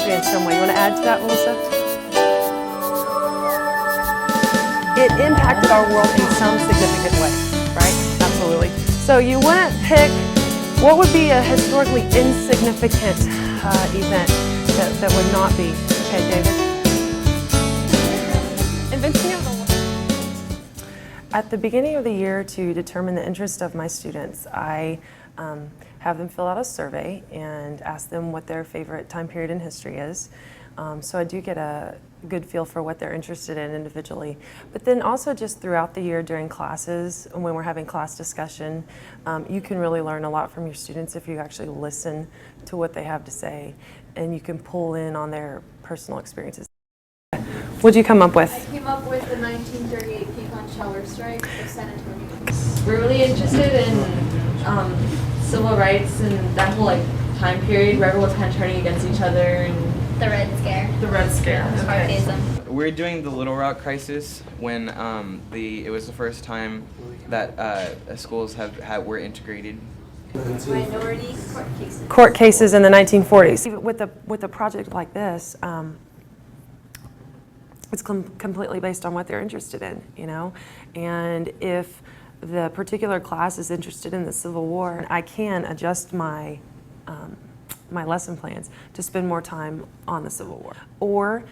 history in some way. You want to add to that, Melissa? It impacted our world in some significant way, right? Absolutely. So you want to pick what would be a historically insignificant event that would not be. Okay, David. Inventing of the world. At the beginning of the year, to determine the interest of my students, I have them fill out a survey and ask them what their favorite time period in history is. So I do get a good feel for what they're interested in individually. But then also just throughout the year during classes, when we're having class discussion, you can really learn a lot from your students if you actually listen to what they have to say, and you can pull in on their personal experiences. What did you come up with? I came up with the 1938 pecan shower strike of San Antonio. We're really interested in civil rights and that whole time period where everyone's kind of turning against each other and the Red Scare. The Red Scare. Okay. We're doing the Little Rock crisis when it was the first time that schools were integrated. Minority court cases. Court cases in the 1940s. With a project like this, it's completely based on what they're interested in, you know. And if the particular class is interested in the Civil War, I can adjust my my lesson plans to spend more time on the Civil War. Or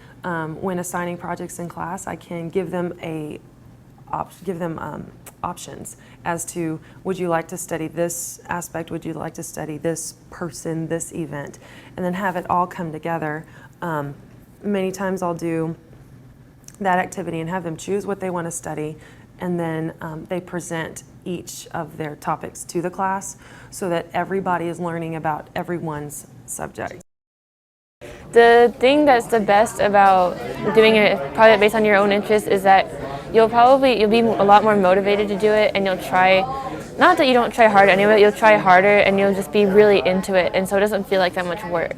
when assigning projects in class, I can give them options as to, would you like to study this aspect, would you like to study this person, this event, and then have it all come together. Many times I'll do that activity and have them choose what they want to study, and then they present each of their topics to the class so that everybody is learning about everyone's subject. The thing that's the best about doing a project based on your own interest is that you'll be a lot more motivated to do it, and you'll try, not that you don't try hard anyway, you'll try harder and you'll just be really into it, and so it doesn't feel like that much work.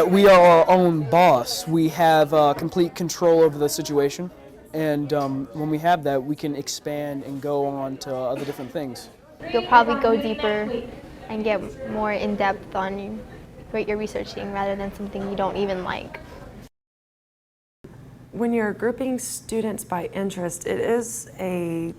We are our own boss. We have complete control over the situation. And when we have that, we can expand and go on to other different things. You'll probably go deeper and get more in-depth on what you're researching rather than something you don't even like. When you're grouping students by interest, it is a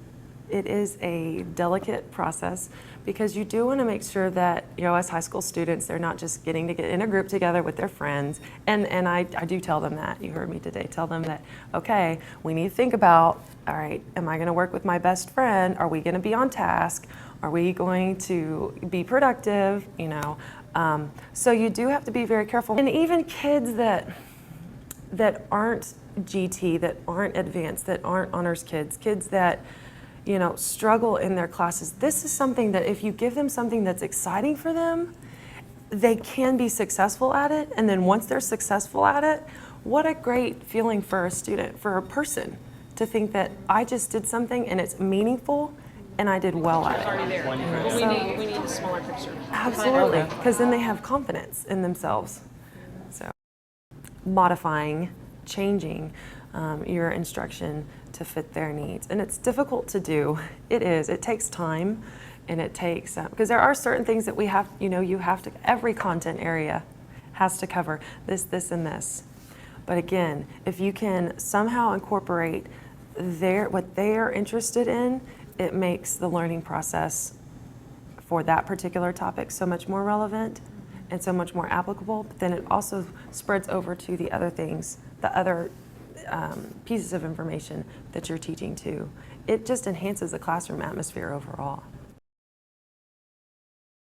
delicate process, because you do want to make sure that, you know, as high school students, they're not just getting to get in a group together with their friends. And I do tell them that. You heard me today. Tell them that, okay, we need to think about, all right, am I going to work with my best friend? Are we going to be on task? Are we going to be productive? You know, so you do have to be very careful. And even kids that aren't GT, that aren't advanced, that aren't honors kids, kids that, you know, struggle in their classes. This is something that if you give them something that's exciting for them, they can be successful at it. And then once they're successful at it, what a great feeling for a student, for a person, to think that I just did something and it's meaningful and I did well at it. We need a smaller picture. Absolutely, because then they have confidence in themselves. So, modifying, changing your instruction to fit their needs. And it's difficult to do. It is. It takes time, and it takes, because there are certain things that we have, you know, every content area has to cover this, this, and this. But again, if you can somehow incorporate what they are interested in, it makes the learning process for that particular topic so much more relevant and so much more applicable. But then it also spreads over to the other things, the other pieces of information that you're teaching too. It just enhances the classroom atmosphere overall.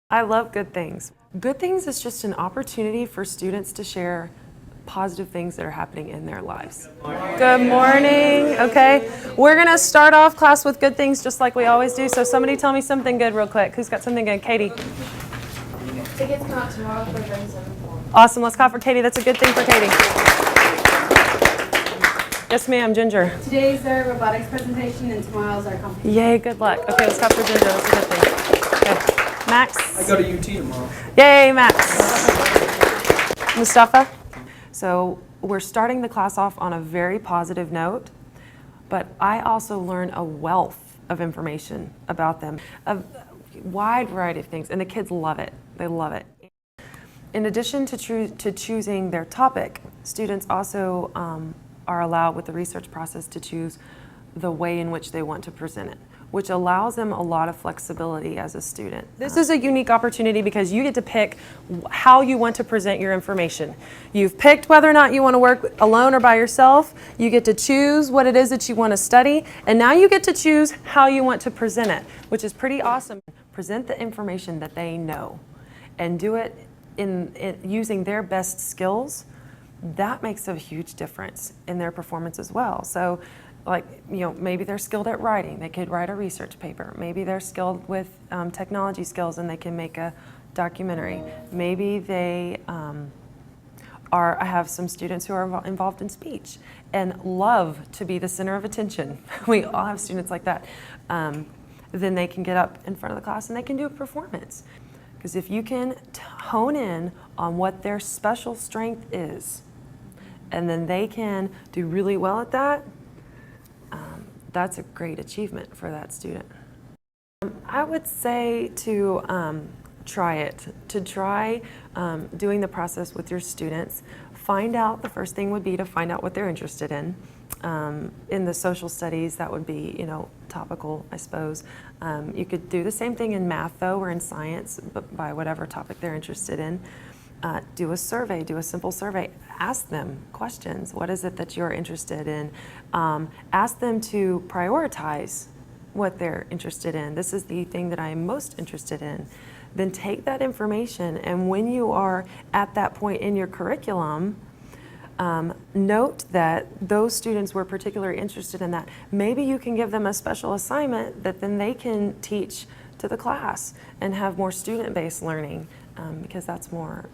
I love Good Things. Good Things is just an opportunity for students to share positive things that are happening in their lives. Good morning. Okay, we're gonna start off class with good things just like we always do. So somebody tell me something good real quick. Who's got something good? Katie. Tickets come out tomorrow for Friends and Form. Awesome. Let's clap for Katie. That's a good thing for Katie. Yes, ma'am. Ginger. Today's our robotics presentation and tomorrow's our competition. Yay, good luck. Okay, let's clap for Ginger. That's a good thing. Okay. Max. I go to UT tomorrow. Yay, Max. Mustafa. So we're starting the class off on a very positive note, but I also learn a wealth of information about them, a wide variety of things, and the kids love it. They love it. In addition to choosing their topic, students also are allowed with the research process to choose the way in which they want to present it, which allows them a lot of flexibility as a student. This is a unique opportunity because you get to pick how you want to present your information. You've picked whether or not you want to work alone or by yourself. You get to choose what it is that you want to study, and now you get to choose how you want to present it, which is pretty awesome. Present the information that they know and do it in using their best skills. That makes a huge difference in their performance as well. So, like, you know, maybe they're skilled at writing, they could write a research paper. Maybe they're skilled with technology skills and they can make a documentary. Maybe they I have some students who are involved in speech and love to be the center of attention. We all have students like that. Then they can get up in front of the class and they can do a performance. Because if you can hone in on what their special strength is, and then they can do really well at that, that's a great achievement for that student. I would say to try it, to try doing the process with your students. Find out, the first thing would be to find out what they're interested in. In the social studies, that would be, you know, topical, I suppose. You could do the same thing in math, though, or in science, but by whatever topic they're interested in. Do a survey, do a simple survey. Ask them questions. What is it that you're interested in? Ask them to prioritize what they're interested in. This is the thing that I am most interested in. Then take that information, and when you are at that point in your curriculum, note that those students were particularly interested in that. Maybe you can give them a special assignment that then they can teach to the class and have more student-based learning, because that's more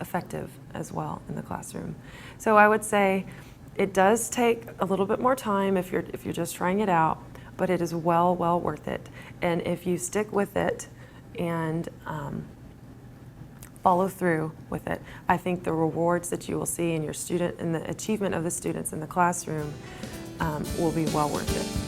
effective as well in the classroom. So I would say it does take a little bit more time if you're just trying it out, but it is well worth it. And if you stick with it and follow through with it, I think the rewards that you will see in your student and the achievement of the students in the classroom will be well worth it.